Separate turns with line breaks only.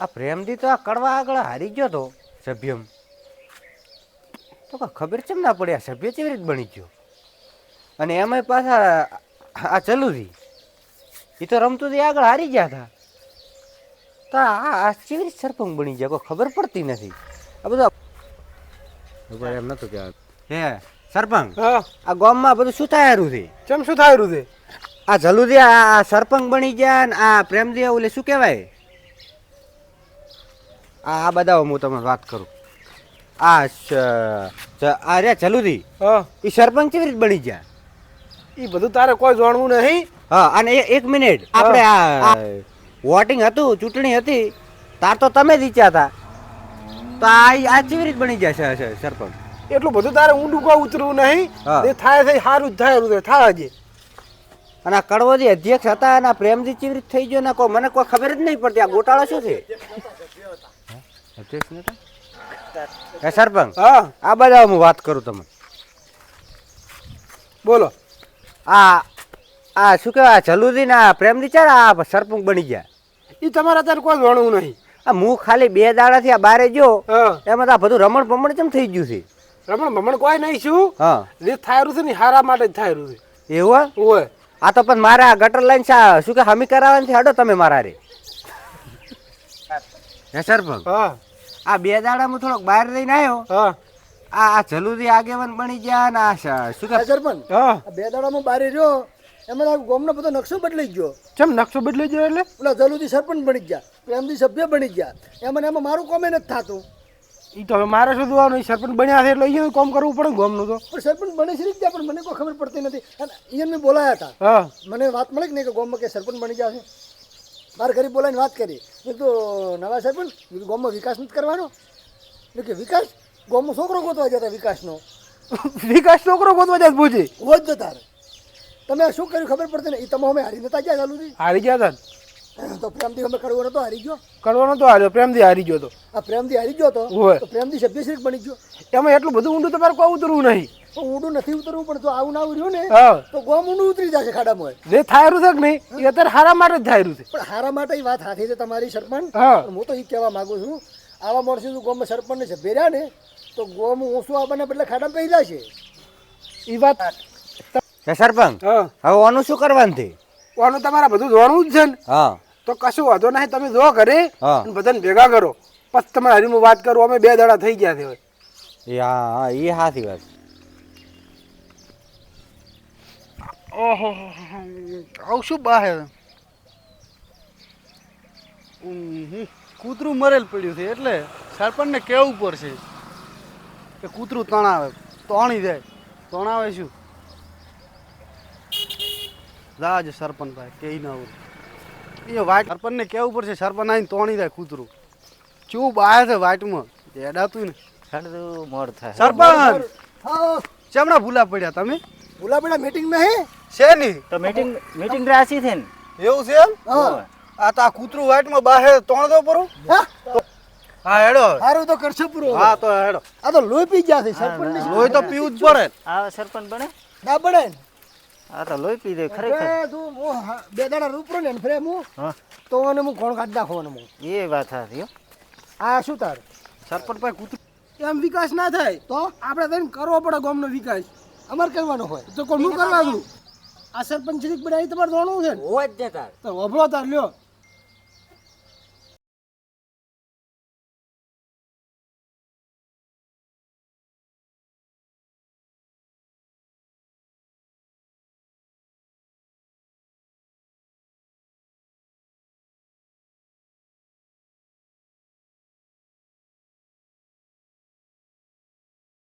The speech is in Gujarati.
આ પ્રેમથી તો આ કડવા આગળ હારી ગયો તો સભ્યમ તો ખબર કેમ ના પડી આ સભ્ય કેવી રીતે બની ગયો અને એમાંય પાછા આ ચલુથી એ તો રમતું આગળ હારી ગયા હતા તો આ કેવી રીતે સરપંચ બની ગયા કોઈ ખબર પડતી નથી આ બધું એમ નતું કે હે સરપંચ આ ગામમાં બધું શું થાયેલું છે
કેમ શું થાયેલું છે
આ જલુદી આ સરપંચ બની ગયા ને આ પ્રેમદી ઓલે શું કહેવાય આ બધા હું તમને વાત કરું આ રે જલુદી એ સરપંચ કેવી રીતે બની ગયા
એ બધું તારે કોઈ જાણવું નહીં
હા અને એક મિનિટ આપણે આ વોટિંગ હતું ચૂંટણી હતી તાર તો તમે જીત્યા હતા તો આ કેવી રીતે બની ગયા છે સરપંચ
એટલું બધું તારે ઊંડું કોઈ ઉતરવું નહીં એ થાય છે સારું જ થાય થાય જ
અને આ કડવોજી અધ્યક્ષ હતા અને પ્રેમજી કેવી રીતે થઈ ગયો ને કોઈ મને કોઈ ખબર જ નહીં પડતી આ ગોટાળો શું છે અધ્યક્ષ નતા સરપંચ આ બધા હું વાત કરું તમને
બોલો
આ શું કહેવાય જલુદી ને પ્રેમજી ચાર આ સરપંચ બની ગયા
એ તમારે અત્યારે કોઈ જાણવું નહીં
આ હું ખાલી 2 દાડાથી આ બારે જો એમાં આ બધું રમણ ભમણ કેમ થઈ ગયું છે
રમણ ભમણ કોઈ નહીં શું જે થાયરું છે ને હારા માટે જ થાયરું છે
એવું હોય આ તો પણ મારા ગટર લાઈન શું કે હમી કરાવવાની હડો તમે મારા રે હે સરપંચ આ 2 દાડામાં થોડોક બહાર રહીને આવ્યો આ જલુદી આગેવાન બની ગયા ને આ શું કે
સરપંચ 2 દાડામાં બહાર રહ્યો એમાં ગામનો બધો નકશો બદલાઈ ગયો
કેમ નકશો બદલાઈ ગયો એટલે
ઓલા જલુદી સરપંચ બની ગયા પ્રેમથી સભ્ય બની ગયા એમાં મારું કોમે નથી થતું
એ તો હવે મારે શું જોવાનું સરપંચ બન્યા છે એટલે અહીંયા કામ કરવું પડે ગામનું તો
પણ સરપંચ બને છે ગયા પણ મને કોઈ ખબર પડતી નથી અને અહીંયા મેં બોલાયા હતા મને વાત મળે કે નહીં કે ગામમાં કે સરપંચ બની ગયા છે મારા ઘરે બોલાવીને વાત કરી મેં તો નવા સરપંચ ગામમાં વિકાસ નથી કરવાનો એટલે કે વિકાસ ગામમાં છોકરો ગોતવા જતા વિકાસનો
વિકાસ છોકરો ગોતવા જાય પૂછી
હોત જતા તમે શું કર્યું ખબર પડતી ને એ તમે અમે હારી નતા ગયા ચાલુ
હારી ગયા હતા
તો પ્રેમથી અમે કડવો નતો હારી ગયો
કડવો નતો હાર્યો પ્રેમથી હારી ગયો તો
આ પ્રેમથી હારી ગયો તો પ્રેમથી સભ્યશ્રી બની ગયો
એમાં એટલું બધું ઊંડું તમારે કોઈ ઉતરવું નહીં
ઊંડું નથી ઉતરવું પણ જો આવું ના રહ્યું ને તો ગોમ ઊંડું ઉતરી જશે ખાડામાં
જે થાયરું છે કે નહીં એ અત્યારે હારા માટે જ થાયરું છે
પણ હારા માટે એ વાત સાચી છે તમારી સરપંચ હું તો એ કહેવા માંગુ છું આવા માણસો જો ગોમમાં સરપંચને સભ્ય રહ્યા ને તો ગોમ ઊંચું આવવાના બદલે ખાડામાં કહી જશે
એ વાત
સરપંચ હવે આનું શું કરવાનું છે
આનું તમારે બધું જોવાનું જ છે ને તો કશું વાંધો નહીં તમે જો ઘરે બધાને ભેગા કરો પછી તમારે હરીમાં વાત કરું અમે 2 દાડા થઈ ગયા છે
હા એ સાચી વાત
ઓહો આવું શું બાહે કૂતરું મરેલ પડ્યું છે એટલે સરપંચને કેવું પડશે કે કૂતરું તણાવે તણી જાય તણાવે શું જાજ સરપંચ ભાઈ કઈ ના હોય એ વાઈટ સરપંચને કેવું પડશે સરપંચ આવીને તોણી જાય કૂતરું ચૂપ આવે છે વાઈટમાં એડાતું ને
મોડ થાય
સરપંચ ચમડા ભૂલા પડ્યા તમે
ભૂલા પડ્યા મીટિંગમાં હે
છે નહીં
તો મીટિંગ રાશી છે ને
એવું છે એમ આ તો આ કૂતરું વાઈટમાં બહાર તોણ દો પરું હા હેડો
હારું તો કરશે પૂરો
હા તો હેડો
આ તો લોહી પી ગયા છે સરપંચ
લોહી તો પીવું જ પડે
આ સરપંચ બને
ના બને
આ તો લોહી પી દે ખરેખર
તું 2 દાડા રૂપરો ને ફરે હું તો અને હું કોણ કાઢ નાખવાનો હું
એ વાત હતી
આ શું તાર
સરપંચ ભાઈ કૂતરું એમ વિકાસ ના થાય
તો
આપણે થઈને કરવો પડે ગામનો વિકાસ
અમારે કરવાનો હોય
તો કોનું કરવાનું આ સરપંચ શ્રી બનાવી તમારે જાણવું છે
હોય જ ને તાર
તો વભળો તાર લ્યો